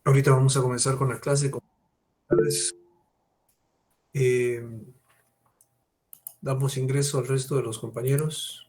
Ahorita vamos a comenzar con la clase. Eh, Damos ingreso al resto de los compañeros.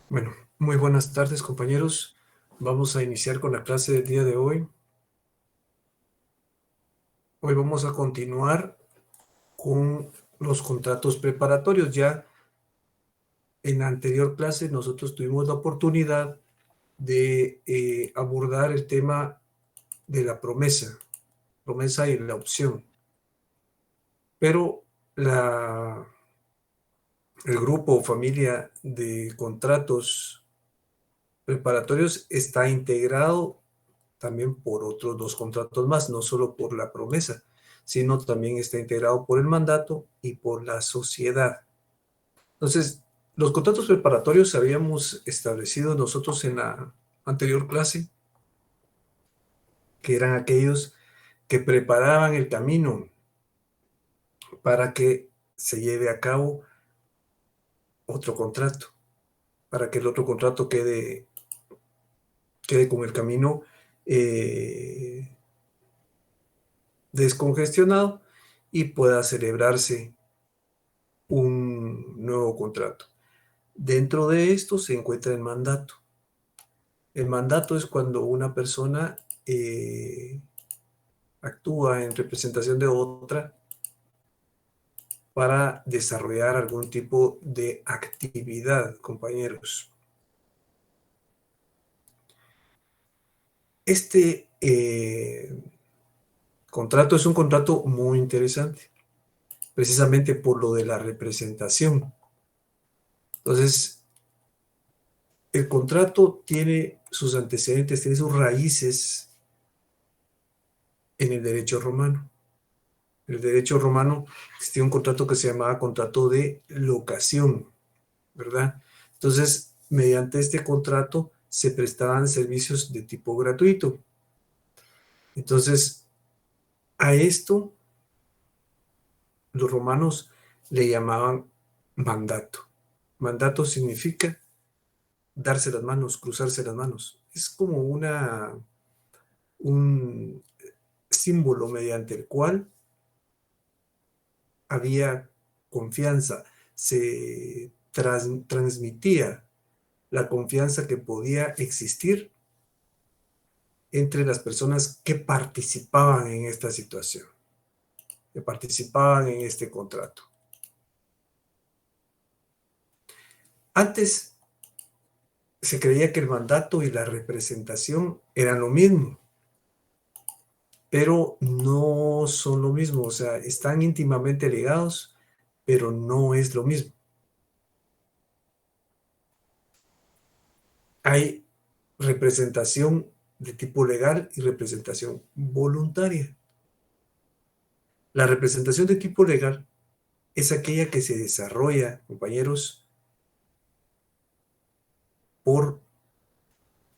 Bueno, muy buenas tardes, compañeros. Vamos a iniciar con la clase del día de hoy. Hoy vamos a continuar con los contratos preparatorios. Ya en la anterior clase nosotros tuvimos la oportunidad de abordar el tema de la promesa y la opción. Pero el grupo o familia de contratos preparatorios está integrado también por otros dos contratos más, no solo por la promesa, sino también está integrado por el mandato y por la sociedad. Entonces, los contratos preparatorios habíamos establecido nosotros en la anterior clase, que eran aquellos que preparaban el camino para que se lleve a cabo otro contrato, para que el otro contrato quede con el camino eh, descongestionado y pueda celebrarse un nuevo contrato. Dentro de esto se encuentra el mandato. El mandato es cuando una persona actúa en representación de otra para desarrollar algún tipo de actividad, compañeros. Este contrato es un contrato muy interesante, precisamente por lo de la representación. Entonces, el contrato tiene sus antecedentes, tiene sus raíces en el derecho romano. En el derecho romano existía un contrato que se llamaba contrato de locación, ¿verdad? Entonces, mediante este contrato se prestaban servicios de tipo gratuito. Entonces, a esto los romanos le llamaban mandato. Mandato significa darse las manos, cruzarse las manos. Es como un símbolo mediante el cual había confianza, se transmitía la confianza que podía existir entre las personas que participaban en esta situación, que participaban en este contrato. Antes se creía que el mandato y la representación eran lo mismo, pero no son lo mismo, o sea, están íntimamente ligados, pero no es lo mismo. Hay representación de tipo legal y representación voluntaria. La representación de tipo legal es aquella que se desarrolla, compañeros, por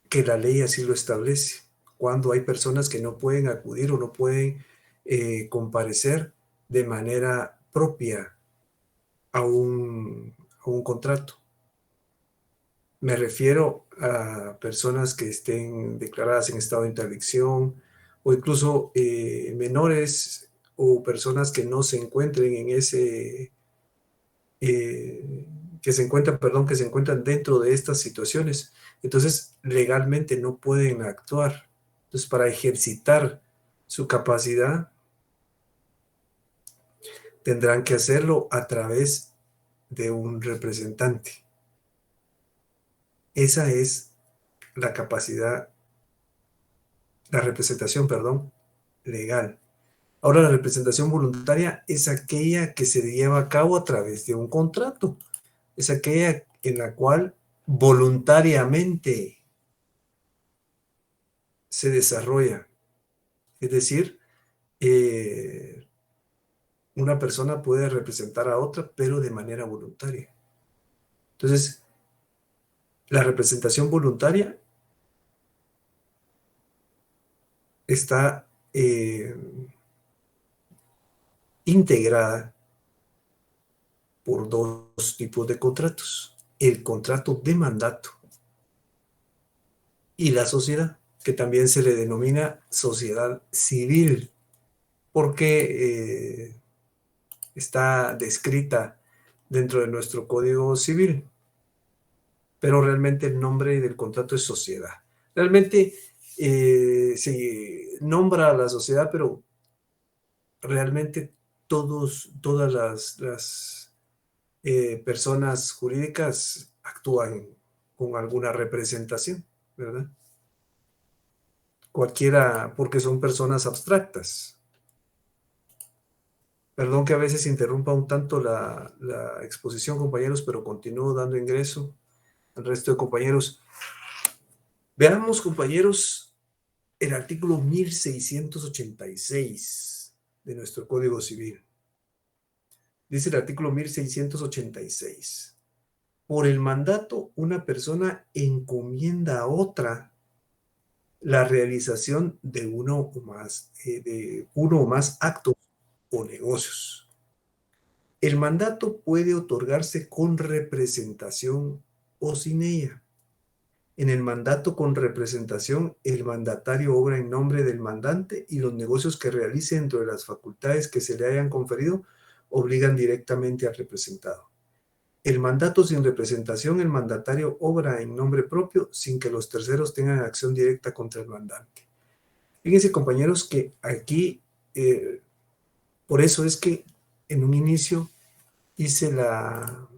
que la ley así lo establece. Cuando hay personas que no pueden acudir o no pueden comparecer de manera propia a un contrato. Me refiero a personas que estén declaradas en estado de interdicción o incluso menores o personas que no se encuentren en ese, que se encuentran, perdón, que se encuentran dentro de estas situaciones. Entonces, legalmente no pueden actuar. Entonces, para ejercitar su capacidad, tendrán que hacerlo a través de un representante. Esa es la capacidad, la representación, perdón, legal. Ahora, la representación voluntaria es aquella que se lleva a cabo a través de un contrato. Es aquella en la cual voluntariamente se desarrolla. Es decir, una persona puede representar a otra, pero de manera voluntaria. Entonces, la representación voluntaria está integrada por dos tipos de contratos. El contrato de mandato y la sociedad, que también se le denomina sociedad civil, porque está descrita dentro de nuestro Código Civil, pero realmente el nombre del contrato es sociedad. Realmente se nombra a la sociedad, pero realmente todas las personas jurídicas actúan con alguna representación, ¿verdad? Cualquiera, porque son personas abstractas. Perdón que a veces interrumpa un tanto la exposición, compañeros, pero continúo dando ingreso al resto de compañeros. Veamos, compañeros, el artículo 1686 de nuestro Código Civil. Dice el artículo 1686. Por el mandato, una persona encomienda a otra la realización de uno o más actos o negocios. El mandato puede otorgarse con representación o sin ella. En el mandato con representación, el mandatario obra en nombre del mandante y los negocios que realice dentro de las facultades que se le hayan conferido obligan directamente al representado. El mandato sin representación, el mandatario obra en nombre propio sin que los terceros tengan acción directa contra el mandante. Fíjense, compañeros, que aquí, por eso es que en un inicio hice la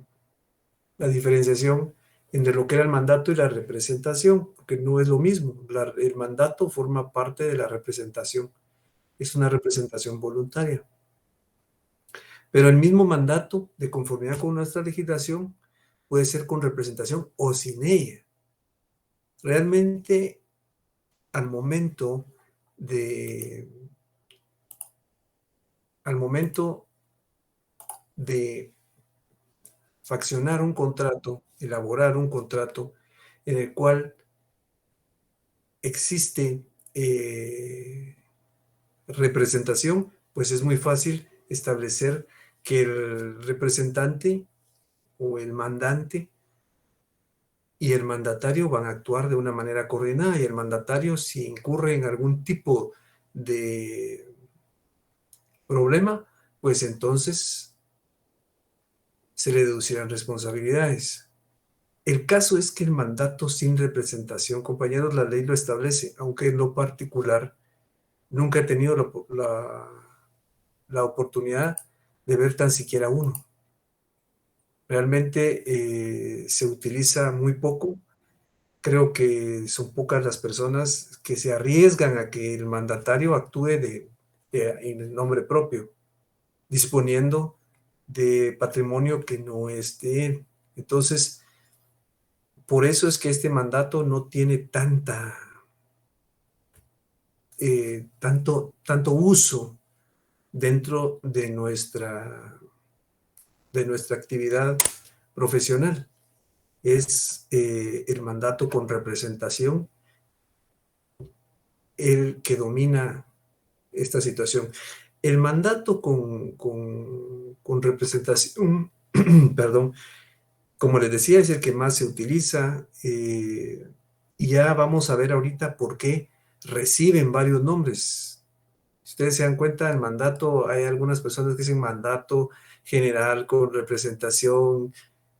diferenciación entre lo que era el mandato y la representación, porque no es lo mismo. El mandato forma parte de la representación, es una representación voluntaria. Pero el mismo mandato, de conformidad con nuestra legislación, puede ser con representación o sin ella. Realmente, al momento de, al momento de faccionar un contrato, elaborar un contrato en el cual existe representación, pues es muy fácil establecer que el representante o el mandante y el mandatario van a actuar de una manera coordinada, y el mandatario, si incurre en algún tipo de problema, pues entonces se le deducirán responsabilidades. El caso es que el mandato sin representación, compañeros, la ley lo establece, aunque en lo particular nunca he tenido la oportunidad de ver tan siquiera uno. Realmente se utiliza muy poco. Creo que son pocas las personas que se arriesgan a que el mandatario actúe en el nombre propio, disponiendo de patrimonio que no es de él. Entonces, por eso es que este mandato no tiene tanto uso dentro de nuestra actividad profesional. Es el mandato con representación el que domina esta situación. El mandato con representación perdón, como les decía, es el que más se utiliza, y ya vamos a ver ahorita por qué reciben varios nombres. Si ustedes se dan cuenta, el mandato, hay algunas personas que dicen mandato general con representación,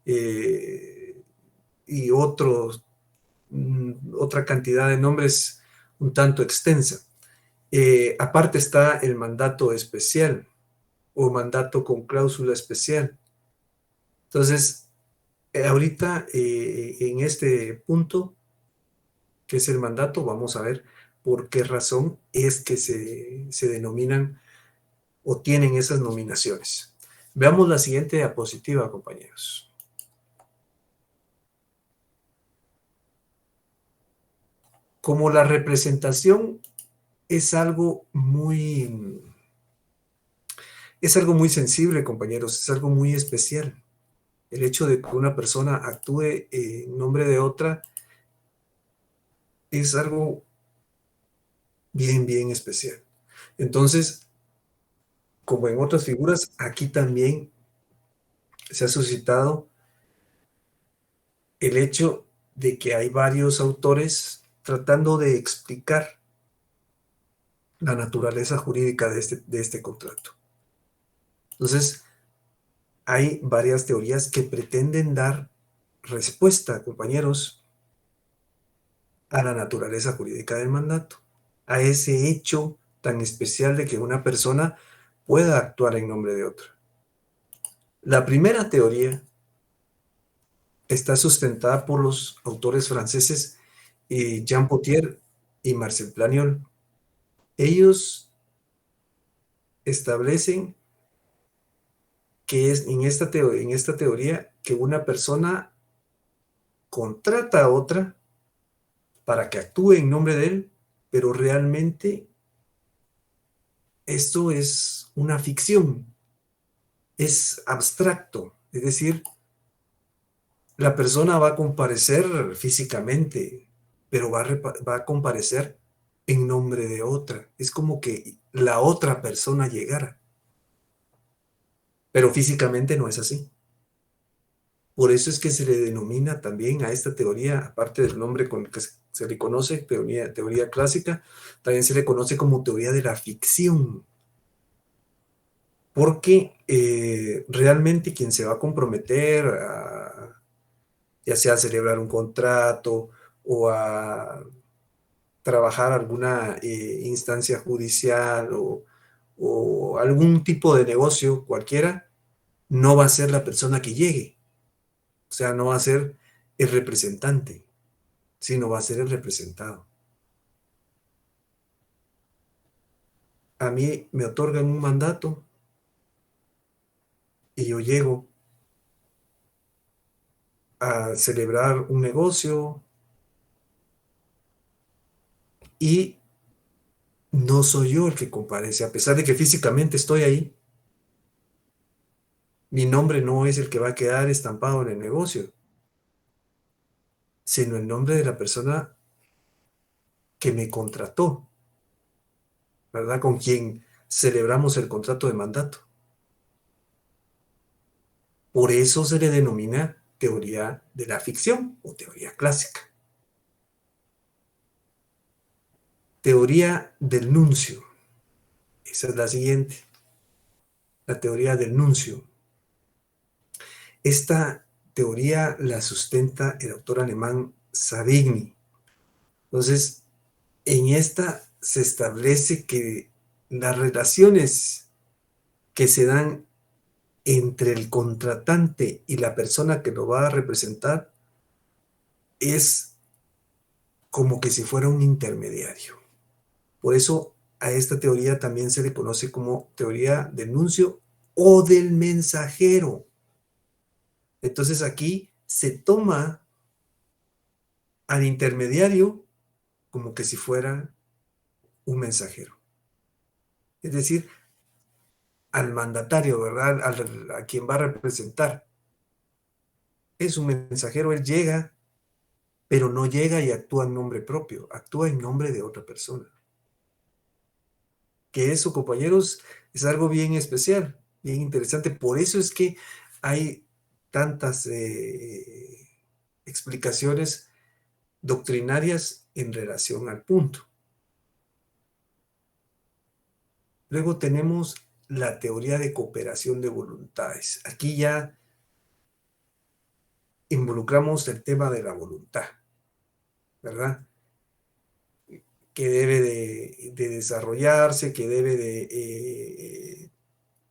eh, y otra cantidad de nombres un tanto extensa. Aparte está el mandato especial o mandato con cláusula especial. Entonces, ahorita, en este punto, que es el mandato, vamos a ver por qué razón es que se denominan o tienen esas nominaciones. Veamos la siguiente diapositiva, compañeros. Como la representación es algo muy, es algo muy sensible, compañeros, es algo muy especial. El hecho de que una persona actúe en nombre de otra es algo bien, bien especial. Entonces, como en otras figuras, aquí también se ha suscitado el hecho de que hay varios autores tratando de explicar la naturaleza jurídica de este contrato. Entonces, hay varias teorías que pretenden dar respuesta, compañeros, a la naturaleza jurídica del mandato, a ese hecho tan especial de que una persona pueda actuar en nombre de otra. La primera teoría está sustentada por los autores franceses Jean Pottier y Marcel Planiol. Ellos establecen que es en esta teoría que una persona contrata a otra para que actúe en nombre de él, pero realmente esto es una ficción, es abstracto, es decir, la persona va a comparecer físicamente, pero va a comparecer en nombre de otra. Es como que la otra persona llegara, pero físicamente no es así. Por eso es que se le denomina también a esta teoría, aparte del nombre con el que se le conoce, teoría clásica, también se le conoce como teoría de la ficción, porque realmente quien se va a comprometer ya sea a celebrar un contrato o a trabajar alguna instancia judicial o algún tipo de negocio cualquiera, no va a ser la persona que llegue, o sea, no va a ser el representante, sino va a ser el representado. A mí me otorgan un mandato y yo llego a celebrar un negocio y no soy yo el que comparece, a pesar de que físicamente estoy ahí. Mi nombre no es el que va a quedar estampado en el negocio, sino el nombre de la persona que me contrató, ¿verdad? Con quien celebramos el contrato de mandato. Por eso se le denomina teoría de la ficción o teoría clásica. Teoría del nuncio. Esa es la siguiente. La teoría del nuncio. Esta teoría la sustenta el autor alemán Savigny. Entonces, en esta se establece que las relaciones que se dan entre el contratante y la persona que lo va a representar es como que si fuera un intermediario. Por eso a esta teoría también se le conoce como teoría del nuncio o del mensajero. Entonces aquí se toma al intermediario como que si fuera un mensajero. Es decir, al mandatario, ¿verdad? A quien va a representar. Es un mensajero, él llega, pero no llega y actúa en nombre propio, actúa en nombre de otra persona. Que eso, compañeros, es algo bien especial, bien interesante. Por eso es que hay tantas explicaciones doctrinarias en relación al punto. Luego tenemos la teoría de cooperación de voluntades. Aquí ya involucramos el tema de la voluntad, ¿verdad? Que debe de desarrollarse, que debe de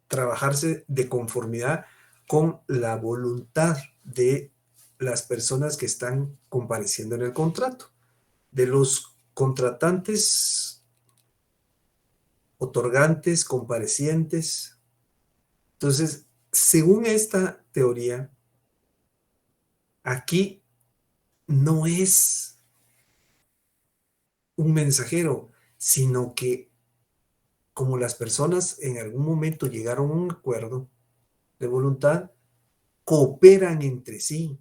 trabajarse de conformidad con la voluntad de las personas que están compareciendo en el contrato, de los contratantes, otorgantes, comparecientes. Entonces, según esta teoría, aquí no es un mensajero, sino que como las personas en algún momento llegaron a un acuerdo de voluntad, cooperan entre sí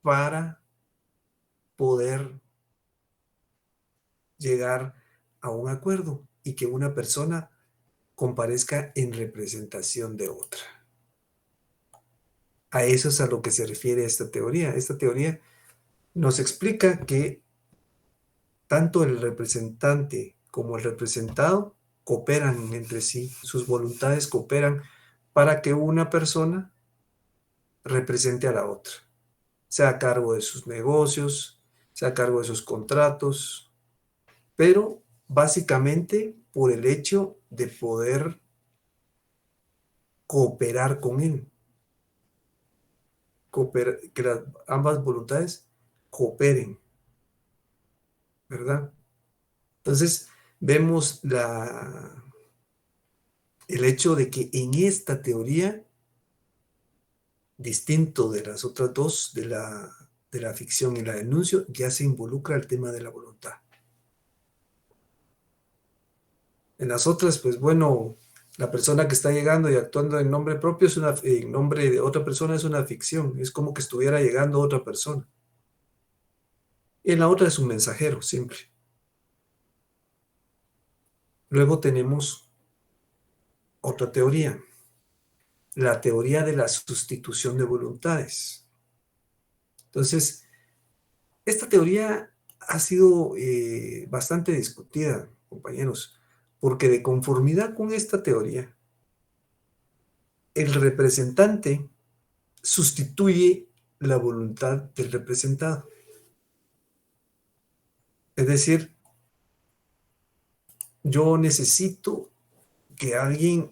para poder llegar a un acuerdo y que una persona comparezca en representación de otra. A eso es a lo que se refiere esta teoría. Esta teoría nos explica que tanto el representante como el representado cooperan entre sí, sus voluntades cooperan para que una persona represente a la otra, sea a cargo de sus negocios, sea a cargo de sus contratos, pero básicamente por el hecho de poder cooperar con él, que ambas voluntades cooperen, ¿verdad? Entonces, vemos el hecho de que en esta teoría, distinto de las otras dos, de la ficción y la denuncio, ya se involucra el tema de la voluntad. En las otras, pues bueno, la persona que está llegando y actuando en nombre propio, en nombre de otra persona, es una ficción, es como que estuviera llegando otra persona. Y en la otra es un mensajero, simple. Luego tenemos otra teoría, la teoría de la sustitución de voluntades. Entonces, esta teoría ha sido bastante discutida, compañeros, porque de conformidad con esta teoría, el representante sustituye la voluntad del representado. Es decir, yo necesito que alguien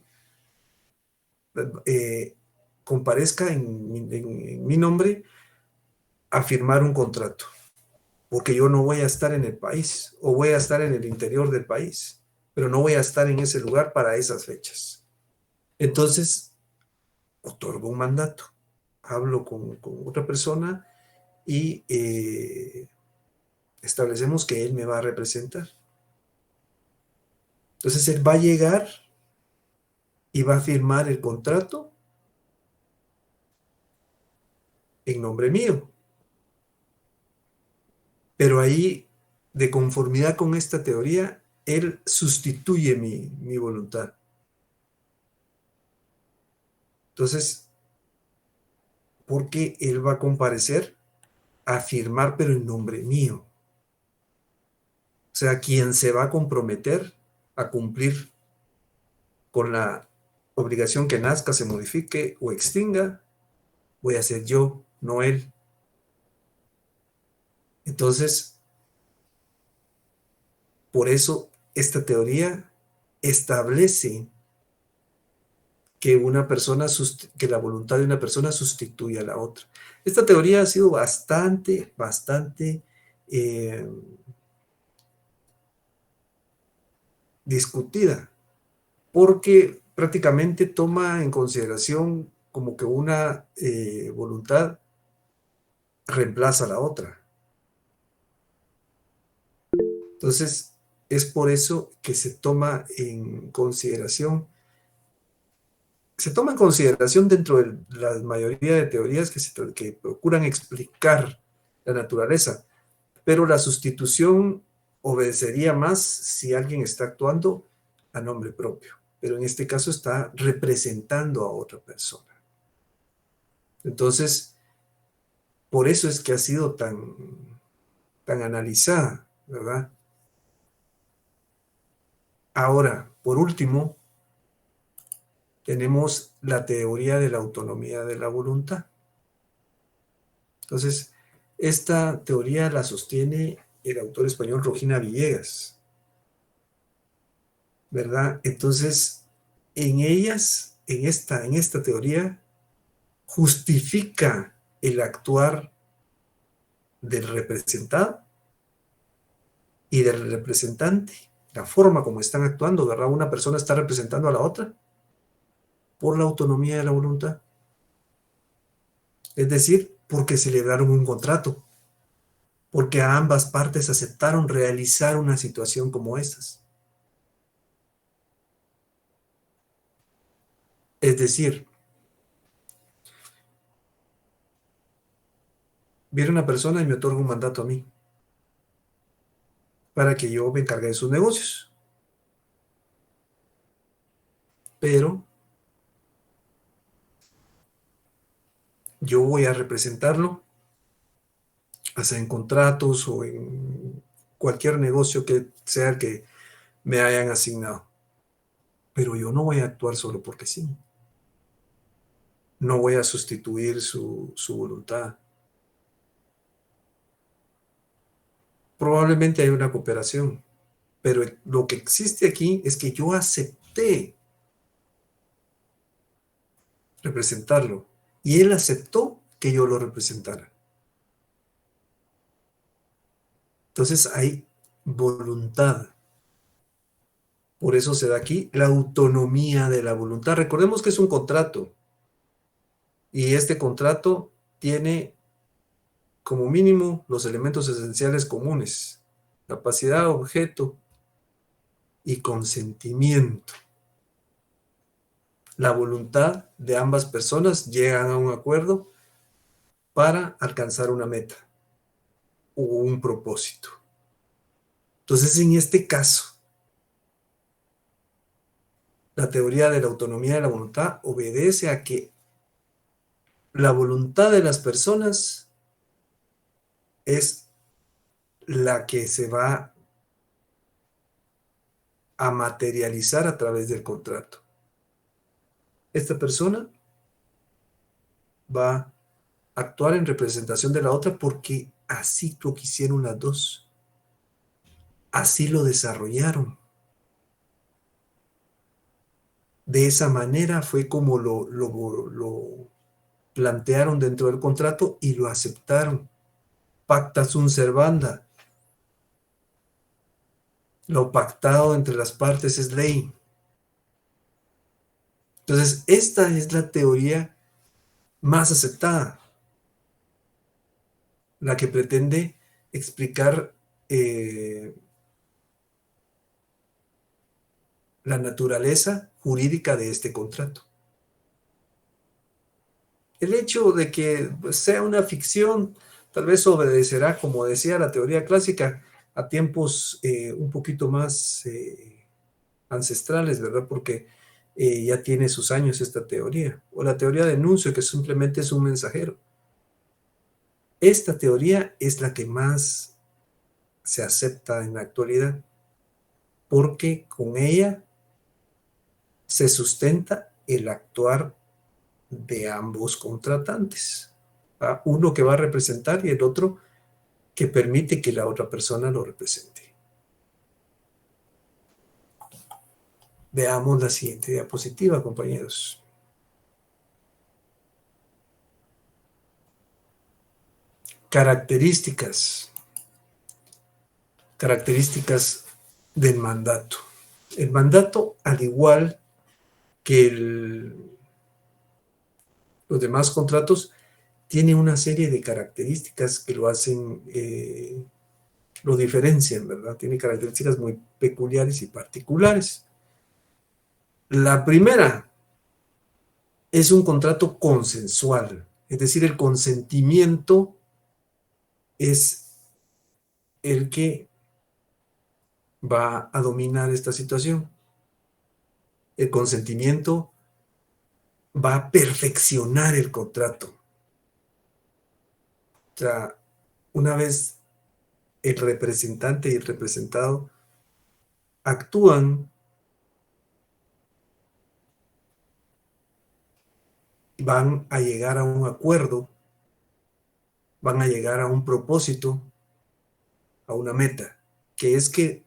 comparezca en mi nombre a firmar un contrato, porque yo no voy a estar en el país o voy a estar en el interior del país, pero no voy a estar en ese lugar para esas fechas. Entonces, otorgo un mandato, hablo con otra persona y establecemos que él me va a representar. Entonces, él va a llegar y va a firmar el contrato en nombre mío. Pero ahí, de conformidad con esta teoría, él sustituye mi voluntad. Entonces, porque él va a comparecer a firmar, pero en nombre mío. O sea, quien se va a comprometer a cumplir con la obligación que nazca, se modifique o extinga, voy a ser yo, no él. Entonces, por eso esta teoría establece que que la voluntad de una persona sustituye a la otra. Esta teoría ha sido bastante eh, discutida, porque prácticamente toma en consideración como que una voluntad reemplaza a la otra. Entonces, es por eso que se toma en consideración dentro de la mayoría de teorías que procuran explicar la naturaleza, pero la sustitución obedecería más si alguien está actuando a nombre propio, pero en este caso está representando a otra persona. Entonces, por eso es que ha sido tan analizada, ¿verdad? Ahora, por último, tenemos la teoría de la autonomía de la voluntad. Entonces, esta teoría la sostiene el autor español Rojina Villegas, ¿verdad? Entonces, en esta teoría, justifica el actuar del representado y del representante, la forma como están actuando, ¿verdad? Una persona está representando a la otra por la autonomía de la voluntad. Es decir, porque celebraron un contrato, porque ambas partes aceptaron realizar una situación como estas. Es decir, viene una persona y me otorga un mandato a mí para que yo me encargue de sus negocios. Pero yo voy a representarlo, sea en contratos o en cualquier negocio que sea el que me hayan asignado. Pero yo no voy a actuar solo porque sí. No voy a sustituir su voluntad. Probablemente hay una cooperación, pero lo que existe aquí es que yo acepté representarlo y él aceptó que yo lo representara. Entonces hay voluntad. Por eso se da aquí la autonomía de la voluntad. Recordemos que es un contrato y este contrato tiene como mínimo los elementos esenciales comunes: capacidad, objeto y consentimiento. La voluntad de ambas personas llegan a un acuerdo para alcanzar una meta o un propósito. Entonces, en este caso, la teoría de la autonomía de la voluntad obedece a que la voluntad de las personas es la que se va a materializar a través del contrato. Esta persona va a actuar en representación de la otra porque así lo quisieron las dos. Así lo desarrollaron. De esa manera fue como lo plantearon dentro del contrato y lo aceptaron. Pacta sunt servanda. Lo pactado entre las partes es ley. Entonces, esta es la teoría más aceptada, la que pretende explicar la naturaleza jurídica de este contrato. El hecho de que sea una ficción tal vez obedecerá, como decía la teoría clásica, a tiempos un poquito más ancestrales, ¿verdad? Porque ya tiene sus años esta teoría. O la teoría de Nuncio, que simplemente es un mensajero. Esta teoría es la que más se acepta en la actualidad, porque con ella se sustenta el actuar de ambos contratantes. Uno que va a representar y el otro que permite que la otra persona lo represente. Veamos la siguiente diapositiva, compañeros. Características del mandato. El mandato, al igual que los demás contratos, tiene una serie de características que lo hacen, lo diferencian, ¿verdad? Tiene características muy peculiares y particulares. La primera es un contrato consensual, es decir, el consentimiento es el que va a dominar esta situación. El consentimiento va a perfeccionar el contrato. O sea, una vez el representante y el representado actúan, van a llegar a un acuerdo, van a llegar a un propósito, a una meta, que es que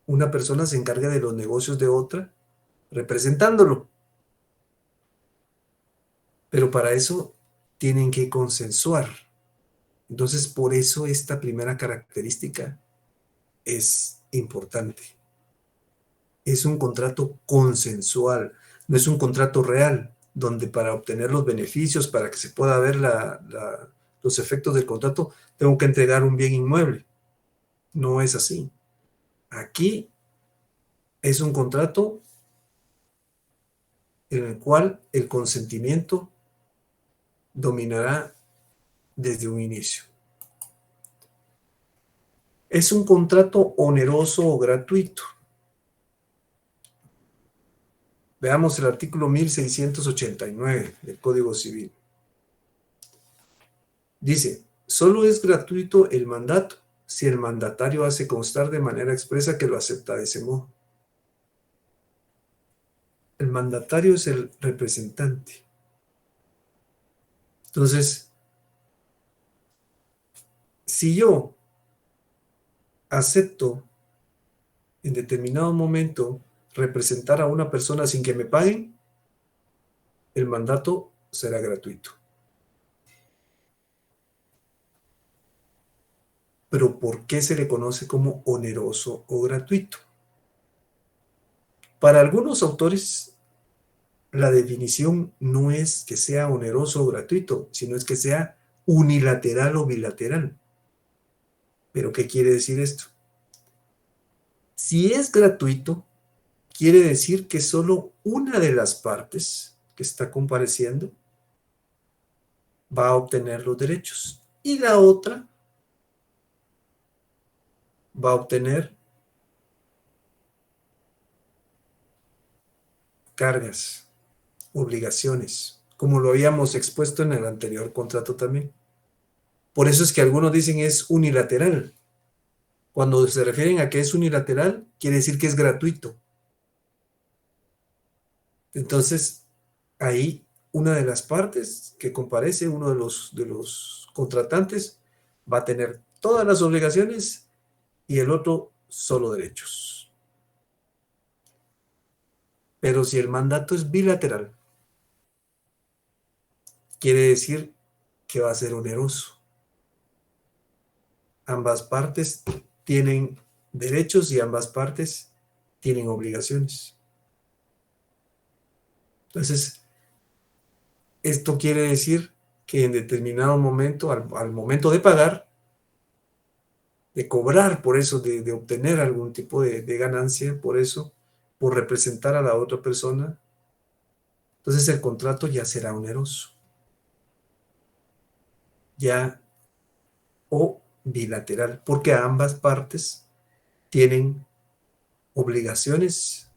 una persona se encargue de los negocios de otra, representándolo. Pero para eso tienen que consensuar. Entonces, por eso esta primera característica es importante. Es un contrato consensual, no es un contrato real, donde para obtener los beneficios, para que se pueda ver los efectos del contrato, tengo que entregar un bien inmueble. No es así. Aquí es un contrato en el cual el consentimiento dominará desde un inicio. Es un contrato oneroso o gratuito. Veamos el artículo 1689 del Código Civil. Dice, solo es gratuito el mandato si el mandatario hace constar de manera expresa que lo acepta de ese modo. El mandatario es el representante. Entonces, si yo acepto en determinado momento representar a una persona sin que me paguen, el mandato será gratuito. Pero ¿por qué se le conoce como oneroso o gratuito? Para algunos autores, la definición no es que sea oneroso o gratuito, sino es que sea unilateral o bilateral. ¿Pero qué quiere decir esto? Si es gratuito, quiere decir que solo una de las partes que está compareciendo va a obtener los derechos y la otra va a obtener cargas, obligaciones, como lo habíamos expuesto en el anterior contrato también. Por eso es que algunos dicen es unilateral. Cuando se refieren a que es unilateral, quiere decir que es gratuito. Entonces, ahí una de las partes que comparece, uno de los contratantes, va a tener todas las obligaciones y el otro solo derechos. Pero si el mandato es bilateral, quiere decir que va a ser oneroso. Ambas partes tienen derechos y ambas partes tienen obligaciones. Entonces, esto quiere decir que en determinado momento, al momento de pagar, de cobrar por eso, de obtener algún tipo de ganancia por eso, por representar a la otra persona, entonces el contrato ya será oneroso, ya o bilateral, porque ambas partes tienen obligaciones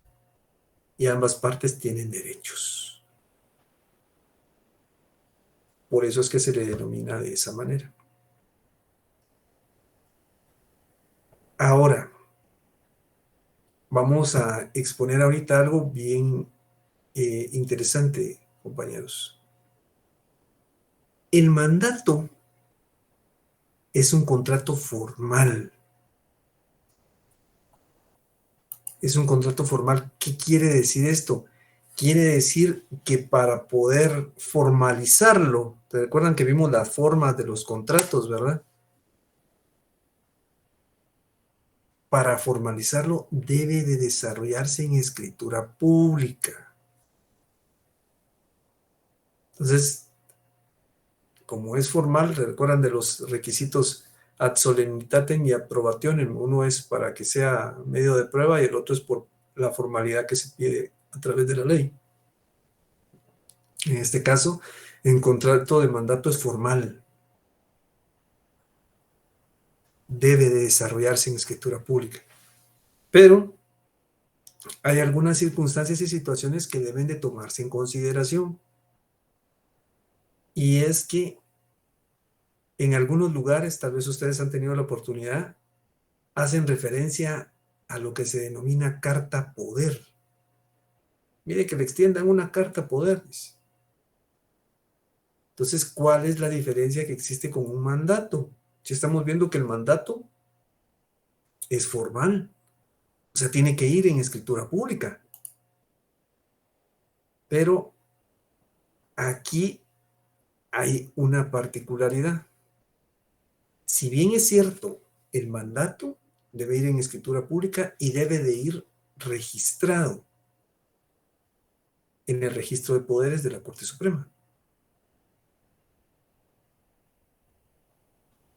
y ambas partes tienen derechos. Por eso es que se le denomina de esa manera. Ahora, vamos a exponer ahorita algo bien interesante, compañeros. El mandato es un contrato formal. Es un contrato formal. ¿Qué quiere decir esto? Quiere decir que para poder formalizarlo, ¿te recuerdan que vimos las formas de los contratos, verdad? Para formalizarlo debe de desarrollarse en escritura pública. Entonces, como es formal, recuerdan de los requisitos ad solemnitatem y ad probationem. Uno es para que sea medio de prueba y el otro es por la formalidad que se pide a través de la ley. En este caso, el contrato de mandato es formal. Debe de desarrollarse en escritura pública. Pero hay algunas circunstancias y situaciones que deben de tomarse en consideración. Y es que en algunos lugares, tal vez ustedes han tenido la oportunidad, hacen referencia a lo que se denomina carta poder. Mire que le extiendan una carta poder, dice. Entonces, ¿cuál es la diferencia que existe con un mandato? Si estamos viendo que el mandato es formal, o sea, tiene que ir en escritura pública. Pero aquí hay una particularidad. Si bien es cierto, el mandato debe ir en escritura pública y debe de ir registrado en el registro de poderes de la Corte Suprema.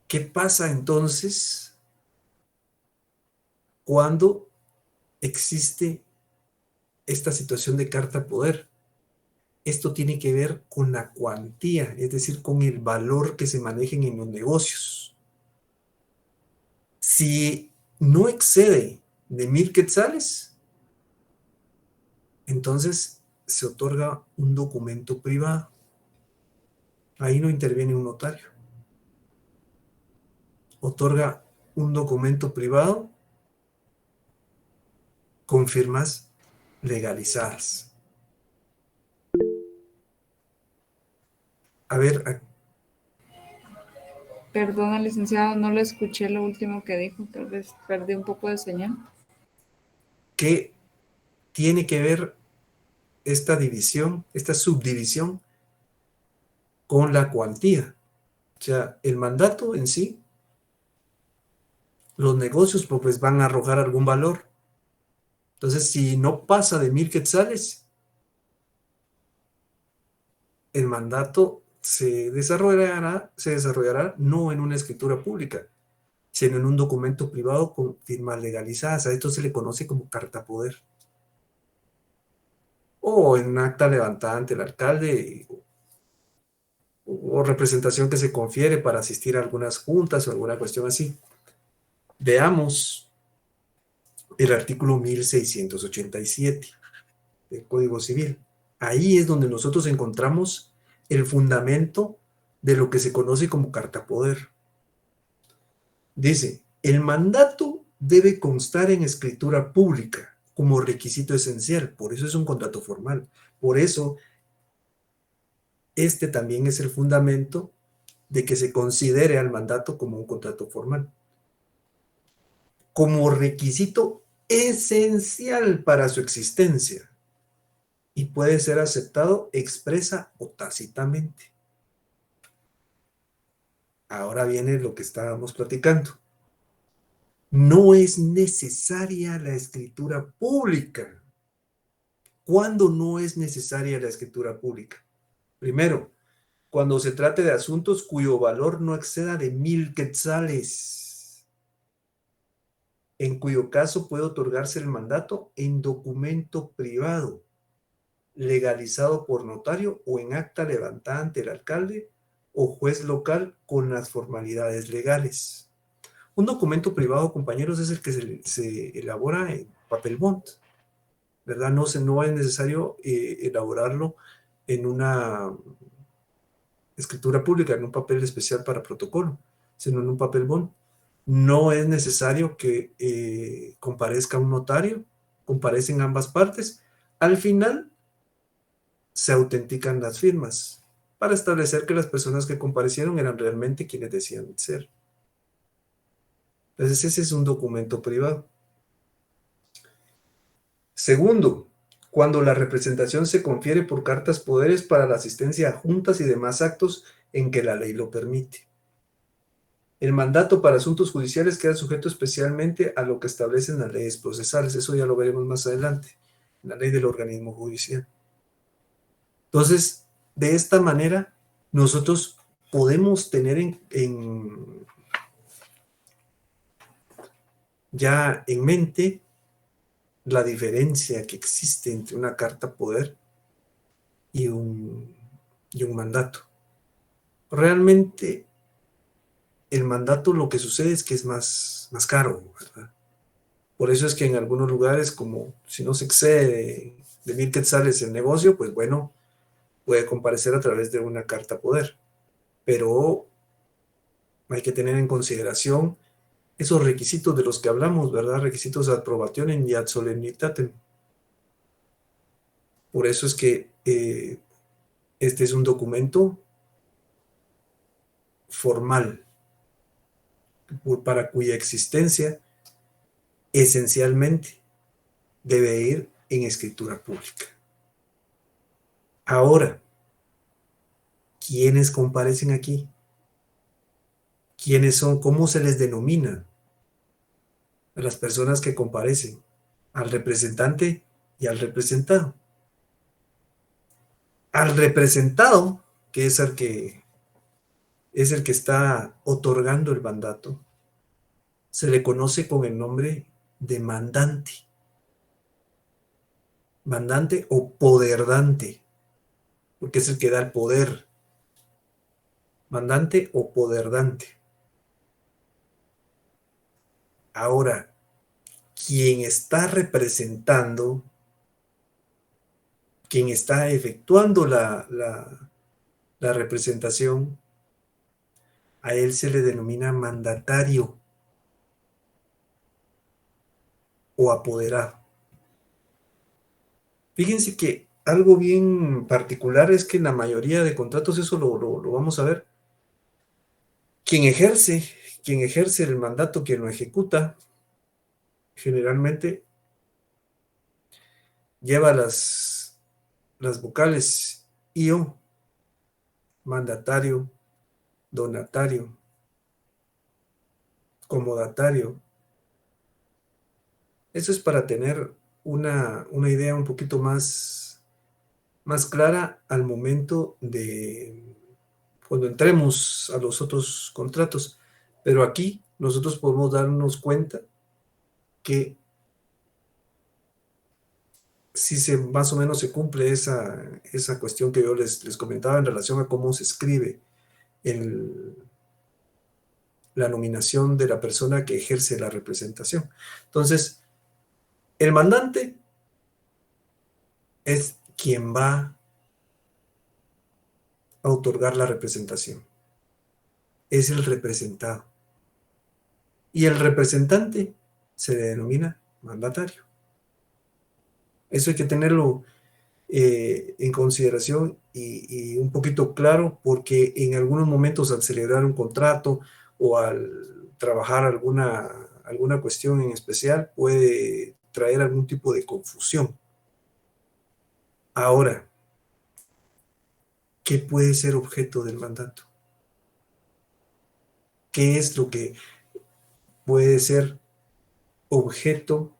¿Qué pasa entonces cuando existe esta situación de carta poder? Esto tiene que ver con la cuantía, es decir, con el valor que se manejen en los negocios. Si no excede de 1,000 quetzales, entonces se otorga un documento privado. Ahí no interviene un notario. Otorga un documento privado con firmas legalizadas. A ver, Perdona, licenciado, no le escuché lo último que dijo, tal vez perdí un poco de señal. ¿qué tiene que ver esta división, esta subdivisión con la cuantía? O sea, el mandato en sí, los negocios pues van a arrojar algún valor. Entonces, si no pasa de 1,000 quetzales, el mandato se desarrollará no en una escritura pública, sino en un documento privado con firmas legalizadas. A esto se le conoce como carta poder. O en un acta levantada ante el alcalde o representación que se confiere para asistir a algunas juntas o alguna cuestión así. Veamos el artículo 1687 del Código Civil. Ahí es donde nosotros encontramos el fundamento de lo que se conoce como carta poder. Dice, el mandato debe constar en escritura pública como requisito esencial, por eso es un contrato formal. Por eso, este también es el fundamento de que se considere al mandato como un contrato formal. Como requisito esencial para su existencia y puede ser aceptado expresa o tácitamente. Ahora viene lo que estábamos platicando. No es necesaria la escritura pública. ¿Cuándo no es necesaria la escritura pública? Primero, cuando se trate de asuntos cuyo valor no exceda de 1,000 quetzales, en cuyo caso puede otorgarse el mandato en documento privado, legalizado por notario o en acta levantada ante el alcalde o juez local con las formalidades legales. Un documento privado, compañeros, es el que se elabora en papel bond, ¿verdad? No es necesario elaborarlo en una escritura pública, en un papel especial para protocolo, sino en un papel bond. No es necesario que comparezca un notario, comparecen ambas partes. Al final se autentican las firmas para establecer que las personas que comparecieron eran realmente quienes decían ser. Entonces ese es un documento privado. Segundo, cuando la representación se confiere por cartas poderes para la asistencia a juntas y demás actos en que la ley lo permite. El mandato para asuntos judiciales queda sujeto especialmente a lo que establecen las leyes procesales. Eso ya lo veremos más adelante, la ley del organismo judicial. Entonces, de esta manera, nosotros podemos tener ya en mente la diferencia que existe entre una carta poder y un mandato. Realmente, el mandato lo que sucede es que es más caro, ¿verdad? Por eso es que en algunos lugares, como si no se excede de 1,000 quetzales el negocio, pues bueno, puede comparecer a través de una carta poder. Pero hay que tener en consideración esos requisitos de los que hablamos, ¿verdad? Requisitos ad probationem y ad solemnitatem. Por eso es que este es un documento formal para cuya existencia esencialmente debe ir en escritura pública. Ahora, ¿quiénes comparecen aquí? ¿Quiénes son? ¿Cómo se les denomina a las personas que comparecen? Al representante y al representado. Al representado, que es el que está otorgando el mandato, se le conoce con el nombre de mandante. Mandante o poderdante, porque es el que da el poder. Mandante o poderdante. Ahora, quien está representando, quien está efectuando la representación, a él se le denomina mandatario o apoderado. Fíjense que algo bien particular es que en la mayoría de contratos, eso lo vamos a ver, quien ejerce el mandato, quien lo ejecuta, generalmente lleva las vocales IO, mandatario, donatario, comodatario. Eso es para tener una idea un poquito más clara al momento de cuando entremos a los otros contratos. Pero aquí nosotros podemos darnos cuenta que si más o menos se cumple esa cuestión que yo les comentaba en relación a cómo se escribe la nominación de la persona que ejerce la representación. Entonces, el mandante es quien va a otorgar la representación. Es el representado. Y el representante se denomina mandatario. Eso hay que tenerlo en consideración y un poquito claro, porque en algunos momentos al celebrar un contrato o al trabajar alguna cuestión en especial puede traer algún tipo de confusión. Ahora, ¿qué puede ser objeto del mandato? ¿Qué es lo que puede ser objeto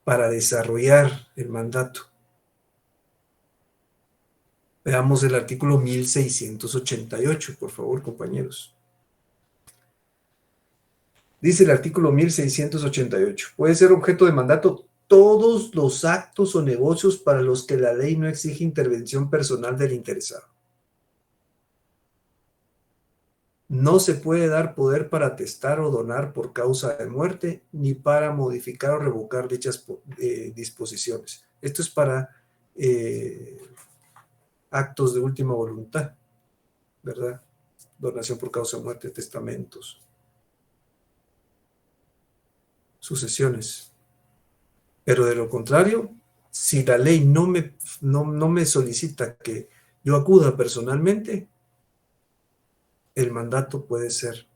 para desarrollar el mandato? Veamos el artículo 1688, por favor, compañeros. Dice el artículo 1688, puede ser objeto de mandato todos los actos o negocios para los que la ley no exige intervención personal del interesado. No se puede dar poder para atestar o donar por causa de muerte, ni para modificar o revocar dichas disposiciones. Esto es para actos de última voluntad, ¿verdad? Donación por causa de muerte, testamentos, sucesiones. Pero de lo contrario, si la ley no me solicita que yo acuda personalmente, el mandato puede ser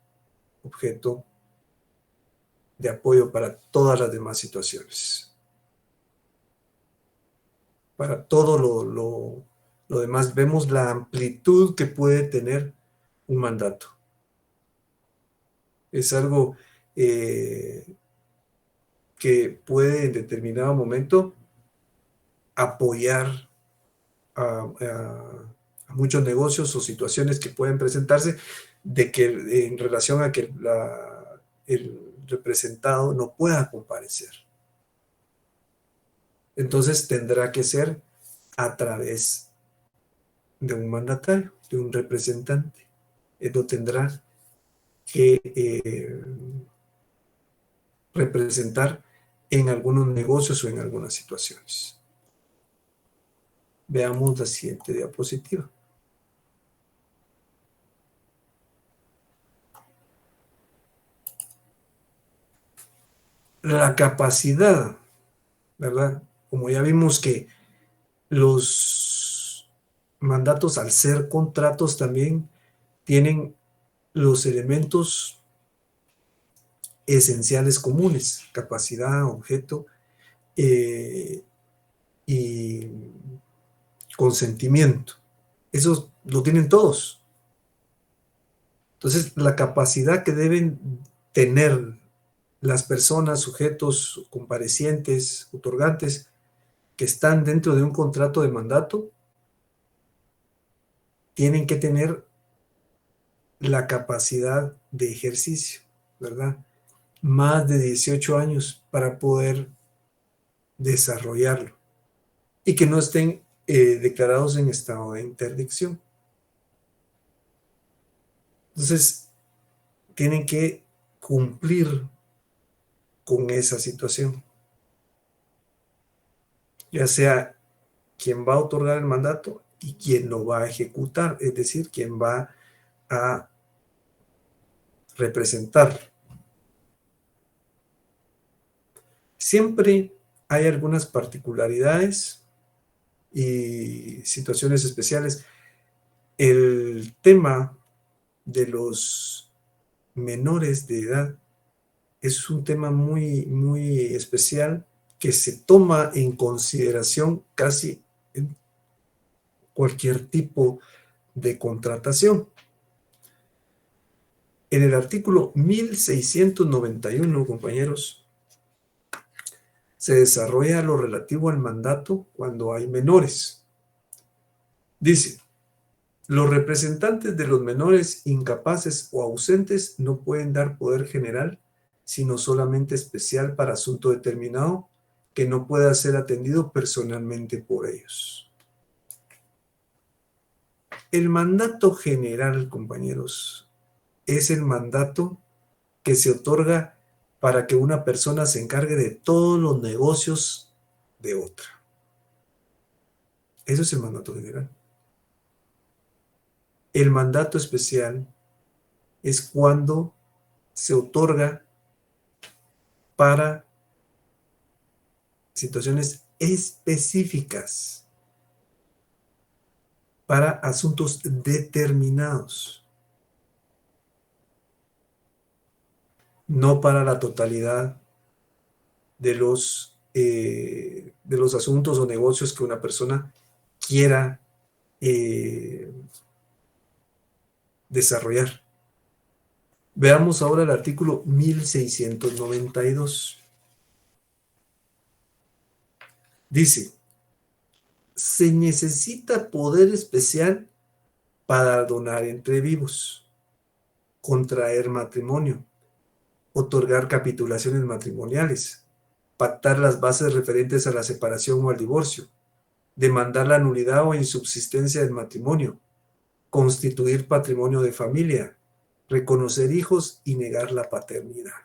objeto de apoyo para todas las demás situaciones. Para todo lo demás, vemos la amplitud que puede tener un mandato. Es algo que puede en determinado momento apoyar a muchos negocios o situaciones que pueden presentarse de que en relación a que el representado no pueda comparecer. Entonces tendrá que ser a través de un mandatario, de un representante. Él lo tendrá que representar en algunos negocios o en algunas situaciones. Veamos la siguiente diapositiva. La capacidad, ¿verdad? Como ya vimos que los mandatos, al ser contratos, también tienen los elementos esenciales comunes: capacidad, objeto y consentimiento. Eso lo tienen todos. Entonces, la capacidad que deben tener las personas, sujetos, comparecientes, otorgantes, que están dentro de un contrato de mandato, tienen que tener la capacidad de ejercicio, ¿verdad? Más de 18 años para poder desarrollarlo y que no estén declarados en estado de interdicción. Entonces, tienen que cumplir con esa situación, ya sea quien va a otorgar el mandato y quien lo va a ejecutar, es decir, quien va a representar. Siempre hay algunas particularidades y situaciones especiales. El tema de los menores de edad es un tema muy, muy especial que se toma en consideración casi en cualquier tipo de contratación. En el artículo 1691, compañeros, se desarrolla lo relativo al mandato cuando hay menores. Dice: los representantes de los menores incapaces o ausentes no pueden dar poder general, sino solamente especial para asunto determinado que no pueda ser atendido personalmente por ellos. El mandato general, compañeros, es el mandato que se otorga para que una persona se encargue de todos los negocios de otra. Eso es el mandato general. El mandato especial es cuando se otorga para situaciones específicas, para asuntos determinados, no para la totalidad de los asuntos o negocios que una persona quiera desarrollar. Veamos ahora el artículo 1692. Dice: se necesita poder especial para donar entre vivos, contraer matrimonio, otorgar capitulaciones matrimoniales, pactar las bases referentes a la separación o al divorcio, demandar la nulidad o insubsistencia del matrimonio, constituir patrimonio de familia, reconocer hijos y negar la paternidad.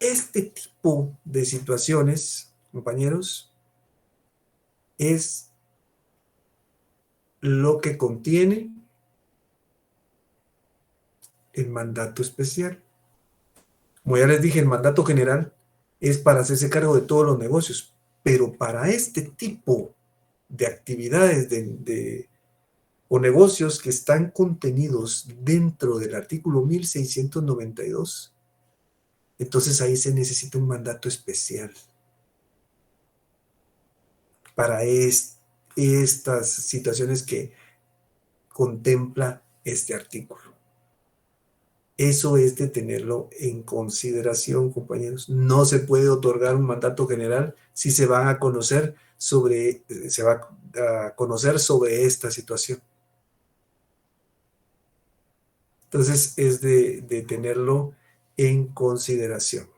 Este tipo de situaciones, compañeros, es lo que contiene el mandato especial. Como ya les dije, el mandato general es para hacerse cargo de todos los negocios, pero para este tipo de actividades o negocios que están contenidos dentro del artículo 1692, entonces ahí se necesita un mandato especial para estas situaciones que contempla este artículo. Eso es de tenerlo en consideración, compañeros. No se puede otorgar un mandato general si se va a conocer sobre esta situación. Entonces es de tenerlo en consideración.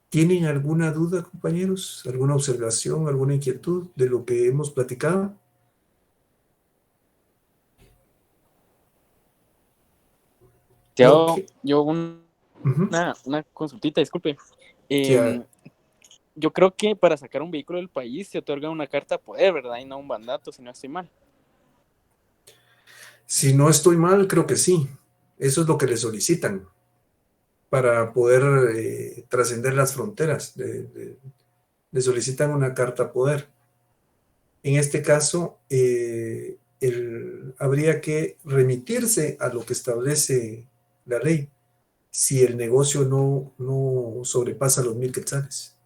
¿Tienen alguna duda, compañeros? ¿Alguna observación, alguna inquietud de lo que hemos platicado? Santiago, que- yo Ujú. una consultita, disculpe. Sí, Yo creo que para sacar un vehículo del país se otorga una carta de poder, ¿verdad? Y no un mandato, si no estoy mal. si no estoy mal, creo que sí. Eso es lo que le solicitan para poder trascender las fronteras. Le solicitan una carta poder. En este caso, habría que remitirse a lo que establece la ley si el negocio no sobrepasa los 1,000 quetzales.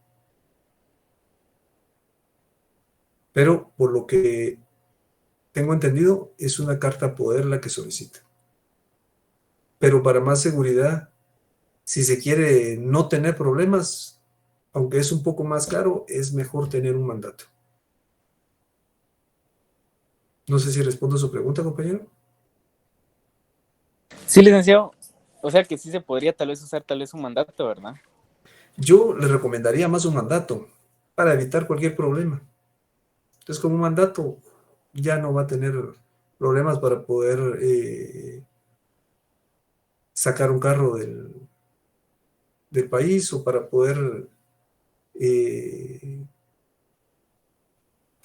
Pero por lo que tengo entendido, es una carta poder la que solicita. Pero para más seguridad, si se quiere no tener problemas, aunque es un poco más caro, es mejor tener un mandato. No sé si respondo a su pregunta, compañero. Sí, licenciado. O sea que sí se podría tal vez usar tal vez un mandato, ¿verdad? Yo le recomendaría más un mandato para evitar cualquier problema. Entonces, con un mandato ya no va a tener problemas para poder sacar un carro del país o para poder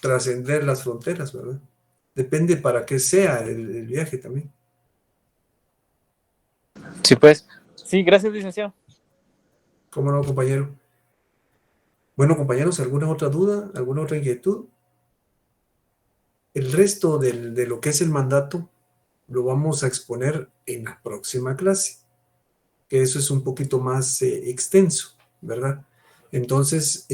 trascender las fronteras, ¿verdad? Depende para qué sea el viaje también. Sí, pues. Sí, gracias, licenciado. ¿Cómo no, compañero? Bueno, compañeros, ¿alguna otra duda? ¿Alguna otra inquietud? El resto de lo que es el mandato lo vamos a exponer en la próxima clase, que eso es un poquito más extenso, ¿verdad? Entonces,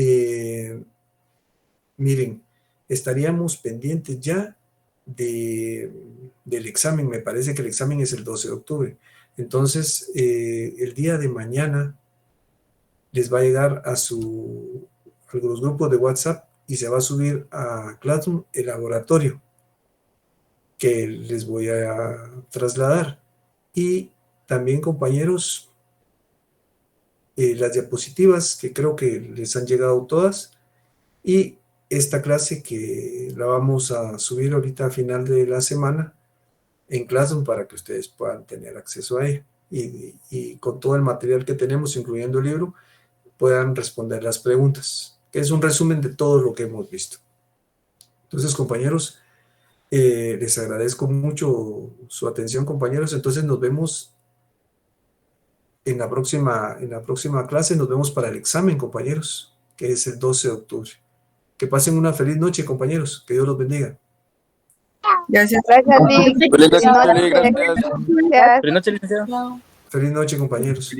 miren, estaríamos pendientes ya del examen. Me parece que el examen es el 12 de octubre. Entonces, el día de mañana les va a llegar a los grupos de WhatsApp y se va a subir a Classroom el laboratorio que les voy a trasladar. Y también, compañeros, las diapositivas que creo que les han llegado todas y esta clase que la vamos a subir ahorita a final de la semana en Classroom para que ustedes puedan tener acceso a ella y con todo el material que tenemos, incluyendo el libro, puedan responder las preguntas, que es un resumen de todo lo que hemos visto. Entonces, compañeros, les agradezco mucho su atención, compañeros. Entonces nos vemos en la próxima clase, nos vemos para el examen, compañeros, que es el 12 de octubre. Que pasen una feliz noche, compañeros. Que Dios los bendiga. Gracias. Gracias, Lick. Feliz noche, Noche. gracias. Gracias. Feliz noche, licenciado. Feliz noche, compañeros.